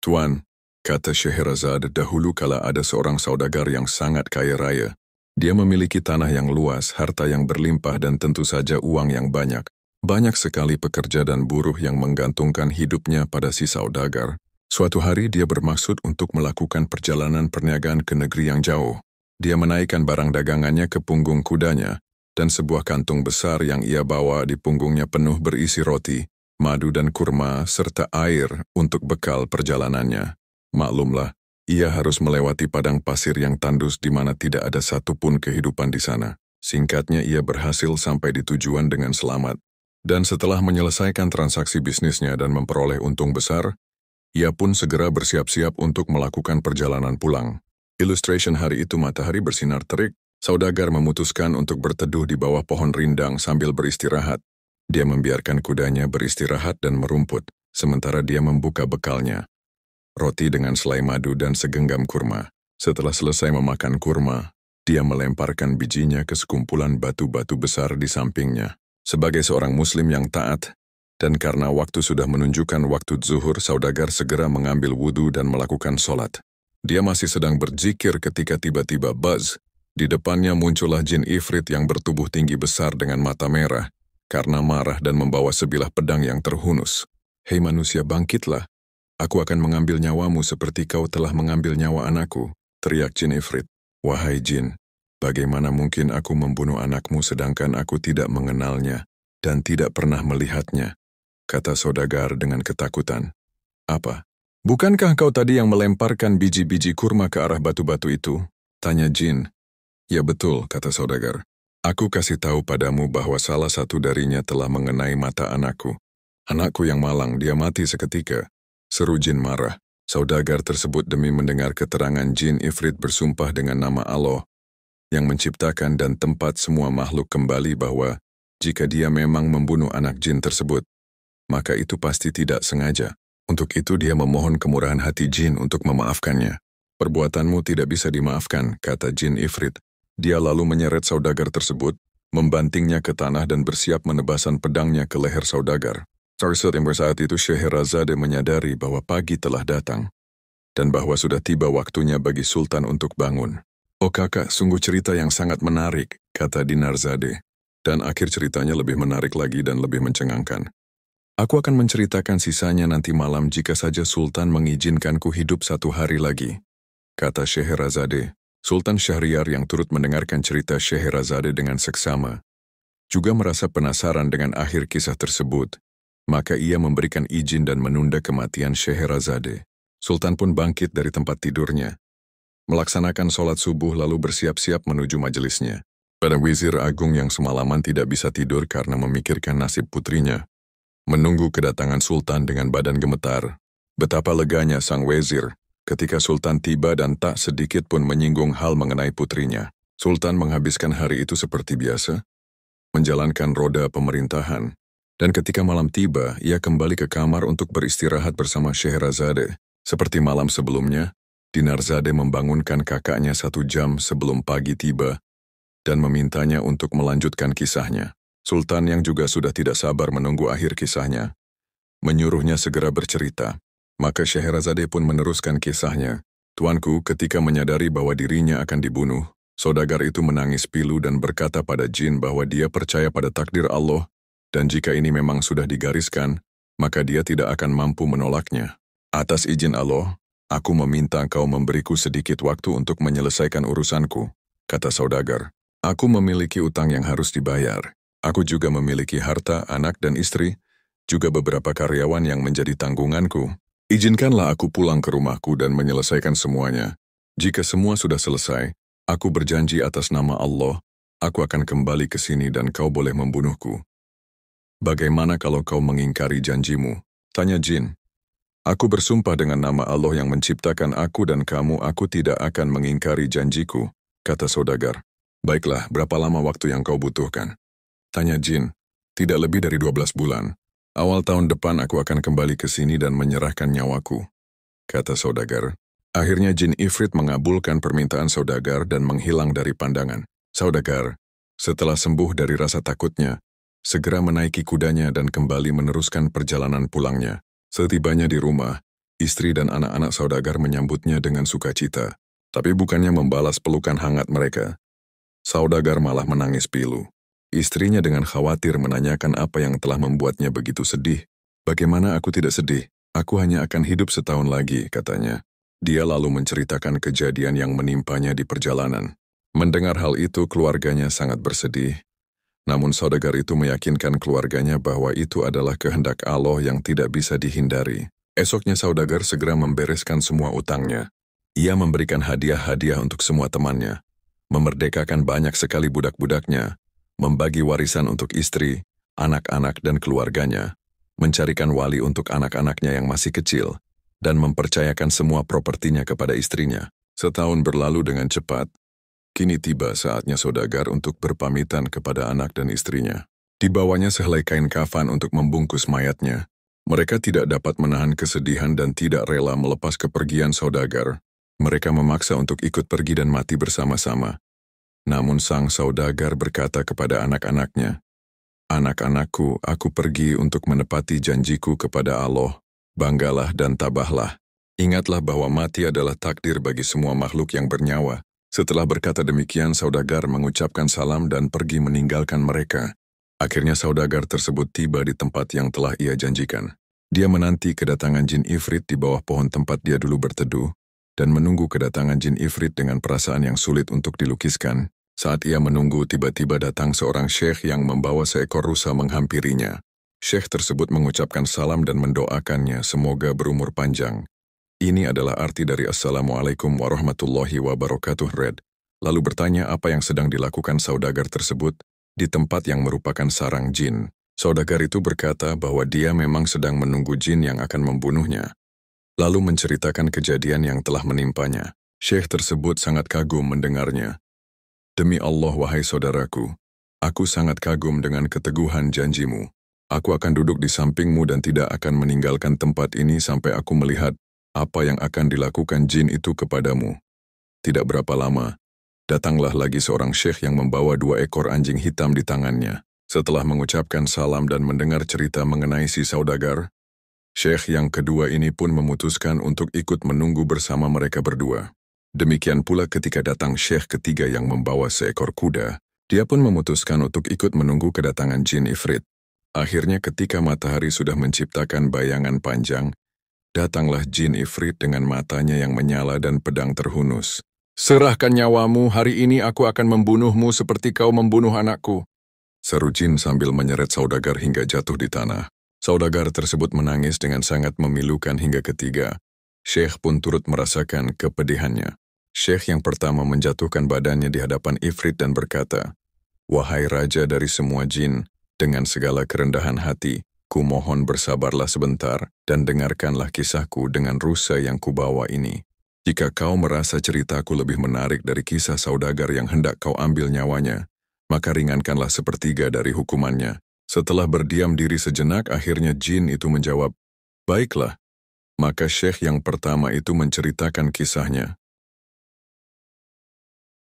Tuan, kata Scheherazade, dahulu kala ada seorang saudagar yang sangat kaya raya. Dia memiliki tanah yang luas, harta yang berlimpah dan tentu saja uang yang banyak. Banyak sekali pekerja dan buruh yang menggantungkan hidupnya pada si saudagar. Suatu hari dia bermaksud untuk melakukan perjalanan perniagaan ke negeri yang jauh. Dia menaikkan barang dagangannya ke punggung kudanya, dan sebuah kantung besar yang ia bawa di punggungnya penuh berisi roti, madu dan kurma, serta air untuk bekal perjalanannya. Maklumlah, ia harus melewati padang pasir yang tandus di mana tidak ada satupun kehidupan di sana. Singkatnya, ia berhasil sampai di tujuan dengan selamat. Dan setelah menyelesaikan transaksi bisnisnya dan memperoleh untung besar, ia pun segera bersiap-siap untuk melakukan perjalanan pulang. Illustration hari itu matahari bersinar terik, saudagar memutuskan untuk berteduh di bawah pohon rindang sambil beristirahat. Dia membiarkan kudanya beristirahat dan merumput, sementara dia membuka bekalnya. Roti dengan selai madu dan segenggam kurma. Setelah selesai memakan kurma, dia melemparkan bijinya ke sekumpulan batu-batu besar di sampingnya. Sebagai seorang muslim yang taat, dan karena waktu sudah menunjukkan waktu zuhur, saudagar segera mengambil wudhu dan melakukan sholat. Dia masih sedang berzikir ketika tiba-tiba buzz. Di depannya muncullah jin ifrit yang bertubuh tinggi besar dengan mata merah, karena marah dan membawa sebilah pedang yang terhunus. "Hei manusia, bangkitlah. Aku akan mengambil nyawamu seperti kau telah mengambil nyawa anakku," teriak jin ifrit. "Wahai jin, bagaimana mungkin aku membunuh anakmu sedangkan aku tidak mengenalnya dan tidak pernah melihatnya?" kata saudagar dengan ketakutan. "Apa? Bukankah kau tadi yang melemparkan biji-biji kurma ke arah batu-batu itu?" tanya jin. "Ya betul," kata saudagar. "Aku kasih tahu padamu bahwa salah satu darinya telah mengenai mata anakku. Anakku yang malang, dia mati seketika," seru jin marah. Saudagar tersebut demi mendengar keterangan jin ifrit bersumpah dengan nama Allah yang menciptakan dan tempat semua makhluk kembali bahwa jika dia memang membunuh anak jin tersebut, maka itu pasti tidak sengaja. Untuk itu dia memohon kemurahan hati jin untuk memaafkannya. "Perbuatanmu tidak bisa dimaafkan," kata jin ifrit. Dia lalu menyeret saudagar tersebut, membantingnya ke tanah dan bersiap menebasan pedangnya ke leher saudagar. Saat itu Scheherazade menyadari bahwa pagi telah datang, dan bahwa sudah tiba waktunya bagi Sultan untuk bangun. "Oh kakak, sungguh cerita yang sangat menarik," kata Dinarzade. Dan akhir ceritanya lebih menarik lagi dan lebih mencengangkan. "Aku akan menceritakan sisanya nanti malam jika saja Sultan mengizinkanku hidup 1 hari lagi," kata Scheherazade. Sultan Syahriar yang turut mendengarkan cerita Scheherazade dengan seksama juga merasa penasaran dengan akhir kisah tersebut, maka ia memberikan izin dan menunda kematian Scheherazade. Sultan pun bangkit dari tempat tidurnya, melaksanakan sholat subuh lalu bersiap-siap menuju majelisnya. Pada Wazir Agung yang semalaman tidak bisa tidur karena memikirkan nasib putrinya, menunggu kedatangan Sultan dengan badan gemetar. Betapa leganya sang wazir ketika Sultan tiba dan tak sedikit pun menyinggung hal mengenai putrinya. Sultan menghabiskan hari itu seperti biasa, menjalankan roda pemerintahan, dan ketika malam tiba, ia kembali ke kamar untuk beristirahat bersama Scheherazade. Seperti malam sebelumnya, Dinarzade membangunkan kakaknya 1 jam sebelum pagi tiba dan memintanya untuk melanjutkan kisahnya. Sultan yang juga sudah tidak sabar menunggu akhir kisahnya, menyuruhnya segera bercerita. Maka Scheherazade pun meneruskan kisahnya. "Tuanku, ketika menyadari bahwa dirinya akan dibunuh, saudagar itu menangis pilu dan berkata pada jin bahwa dia percaya pada takdir Allah, dan jika ini memang sudah digariskan, maka dia tidak akan mampu menolaknya. Atas izin Allah, aku meminta engkau memberiku sedikit waktu untuk menyelesaikan urusanku," kata saudagar. "Aku memiliki utang yang harus dibayar. Aku juga memiliki harta, anak dan istri, juga beberapa karyawan yang menjadi tanggunganku. Izinkanlah aku pulang ke rumahku dan menyelesaikan semuanya. Jika semua sudah selesai, aku berjanji atas nama Allah, aku akan kembali ke sini dan kau boleh membunuhku." "Bagaimana kalau kau mengingkari janjimu?" tanya jin. "Aku bersumpah dengan nama Allah yang menciptakan aku dan kamu, aku tidak akan mengingkari janjiku," kata saudagar. "Baiklah, berapa lama waktu yang kau butuhkan?" tanya jin. "Tidak lebih dari 12 bulan. Awal tahun depan aku akan kembali ke sini dan menyerahkan nyawaku," kata saudagar. Akhirnya jin ifrit mengabulkan permintaan saudagar dan menghilang dari pandangan. Saudagar, setelah sembuh dari rasa takutnya, segera menaiki kudanya dan kembali meneruskan perjalanan pulangnya. Setibanya di rumah, Istri dan anak-anak saudagar menyambutnya dengan sukacita, tapi bukannya membalas pelukan hangat mereka. Saudagar malah menangis pilu. Istrinya dengan khawatir menanyakan apa yang telah membuatnya begitu sedih. "Bagaimana aku tidak sedih? Aku hanya akan hidup setahun lagi," katanya. Dia lalu menceritakan kejadian yang menimpanya di perjalanan. Mendengar hal itu, keluarganya sangat bersedih. Namun saudagar itu meyakinkan keluarganya bahwa itu adalah kehendak Allah yang tidak bisa dihindari. Esoknya saudagar segera membereskan semua utangnya. Ia memberikan hadiah-hadiah untuk semua temannya, memerdekakan banyak sekali budak-budaknya, membagi warisan untuk istri, anak-anak dan keluarganya, mencarikan wali untuk anak-anaknya yang masih kecil, dan mempercayakan semua propertinya kepada istrinya. Setahun berlalu dengan cepat. Kini tiba saatnya saudagar untuk berpamitan kepada anak dan istrinya. Dibawanya sehelai kain kafan untuk membungkus mayatnya. Mereka tidak dapat menahan kesedihan dan tidak rela melepas kepergian saudagar. Mereka memaksa untuk ikut pergi dan mati bersama-sama. Namun sang saudagar berkata kepada anak-anaknya, "Anak-anakku, aku pergi untuk menepati janjiku kepada Allah. Banggalah dan tabahlah. Ingatlah bahwa mati adalah takdir bagi semua makhluk yang bernyawa." Setelah berkata demikian, saudagar mengucapkan salam dan pergi meninggalkan mereka. Akhirnya saudagar tersebut tiba di tempat yang telah ia janjikan. Dia menanti kedatangan jin ifrit di bawah pohon tempat dia dulu berteduh, dan menunggu kedatangan jin ifrit dengan perasaan yang sulit untuk dilukiskan. Saat ia menunggu, tiba-tiba datang seorang syekh yang membawa seekor rusa menghampirinya. Syekh tersebut mengucapkan salam dan mendoakannya semoga berumur panjang. Ini adalah arti dari Assalamualaikum warahmatullahi wabarakatuh, Red. Lalu bertanya apa yang sedang dilakukan saudagar tersebut di tempat yang merupakan sarang jin. Saudagar itu berkata bahwa dia memang sedang menunggu jin yang akan membunuhnya. Lalu menceritakan kejadian yang telah menimpanya. Syekh tersebut sangat kagum mendengarnya. "Demi Allah, wahai saudaraku, aku sangat kagum dengan keteguhan janjimu. Aku akan duduk di sampingmu dan tidak akan meninggalkan tempat ini sampai aku melihat apa yang akan dilakukan jin itu kepadamu." Tidak berapa lama, datanglah lagi seorang syekh yang membawa 2 ekor anjing hitam di tangannya. Setelah mengucapkan salam dan mendengar cerita mengenai si saudagar, syekh yang kedua ini pun memutuskan untuk ikut menunggu bersama mereka berdua. Demikian pula ketika datang syekh ketiga yang membawa seekor kuda, dia pun memutuskan untuk ikut menunggu kedatangan jin ifrit. Akhirnya ketika matahari sudah menciptakan bayangan panjang, datanglah jin ifrit dengan matanya yang menyala dan pedang terhunus. "Serahkan nyawamu, hari ini aku akan membunuhmu seperti kau membunuh anakku," seru jin sambil menyeret saudagar hingga jatuh di tanah. Saudagar tersebut menangis dengan sangat memilukan hingga ketiga. Syekh pun turut merasakan kepedihannya. Syekh yang pertama menjatuhkan badannya di hadapan ifrit dan berkata, "Wahai raja dari semua jin, dengan segala kerendahan hati, kumohon bersabarlah sebentar dan dengarkanlah kisahku dengan rusa yang kubawa ini. Jika kau merasa ceritaku lebih menarik dari kisah saudagar yang hendak kau ambil nyawanya, maka ringankanlah sepertiga dari hukumannya." Setelah berdiam diri sejenak, akhirnya jin itu menjawab, "Baiklah." Maka syekh yang pertama itu menceritakan kisahnya.